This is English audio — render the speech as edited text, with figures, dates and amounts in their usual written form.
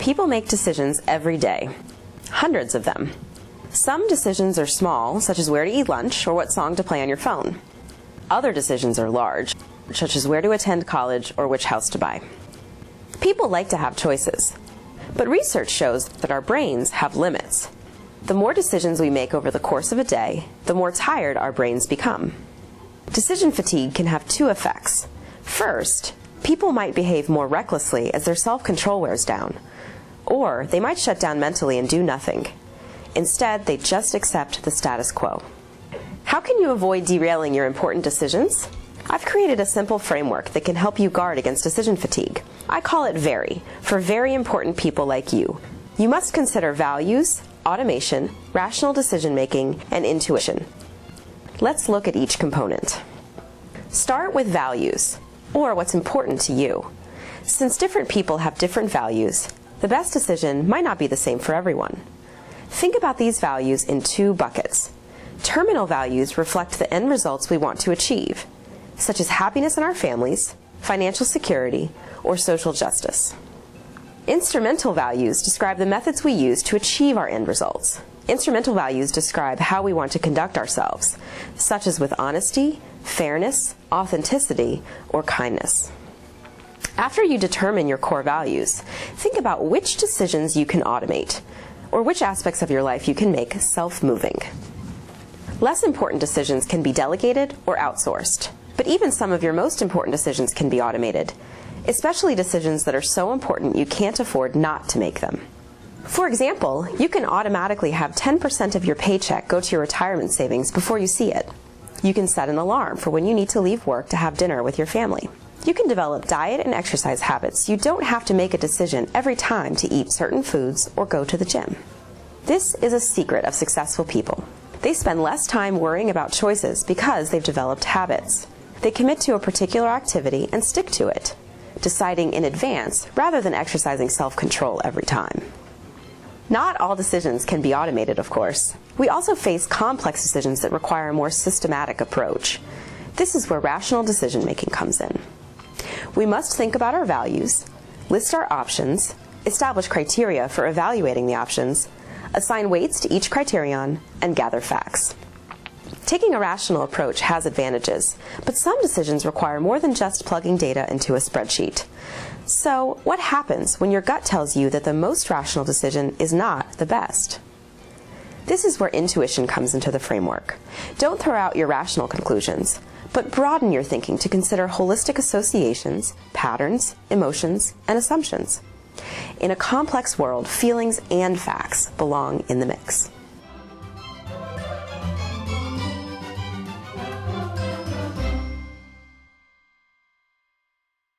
People make decisions every day, hundreds of them. Some decisions are small, such as where to eat lunch or what song to play on your phone. Other decisions are large, such as where to attend college or which house to buy. People like to have choices, but research shows that our brains have limits. The more decisions we make over the course of a day, the more tired our brains become. Decision fatigue can have two effects. First, people might behave more recklessly as their self-control wears down, or they might shut down mentally and do nothing. Instead, they just accept the status quo. How can you avoid derailing your important decisions? I've created a simple framework that can help you guard against decision fatigue. I call it VERY, for very important people like you. You must consider values, automation, rational decision-making, and intuition. Let's look at each component. Start with values, or what's important to you. Since different people have different values, the best decision might not be the same for everyone. Think about these values in two buckets. Terminal values reflect the end results we want to achieve, such as happiness in our families, financial security, or social justice. Instrumental values describe the methods we use to achieve our end results. Instrumental values describe how we want to conduct ourselves, such as with honesty, fairness, authenticity, or kindness. After you determine your core values, think about which decisions you can automate, or which aspects of your life you can make self-moving. Less important decisions can be delegated or outsourced, but even some of your most important decisions can be automated, especially decisions that are so important you can't afford not to make them. For example, you can automatically have 10% of your paycheck go to your retirement savings before you see it. You can set an alarm for when you need to leave work to have dinner with your family. You can develop diet and exercise habits. You don't have to make a decision every time to eat certain foods or go to the gym. This is a secret of successful people. They spend less time worrying about choices because they've developed habits. They commit to a particular activity and stick to it, deciding in advance rather than exercising self-control every time. Not all decisions can be automated, of course. We also face complex decisions that require a more systematic approach. This is where rational decision-making comes in. We must think about our values, list our options, establish criteria for evaluating the options, assign weights to each criterion, and gather facts. Taking a rational approach has advantages, but some decisions require more than just plugging data into a spreadsheet. So, what happens when your gut tells you that the most rational decision is not the best? This is where intuition comes into the framework. Don't throw out your rational conclusions, but broaden your thinking to consider holistic associations, patterns, emotions, and assumptions. In a complex world, feelings and facts belong in the mix.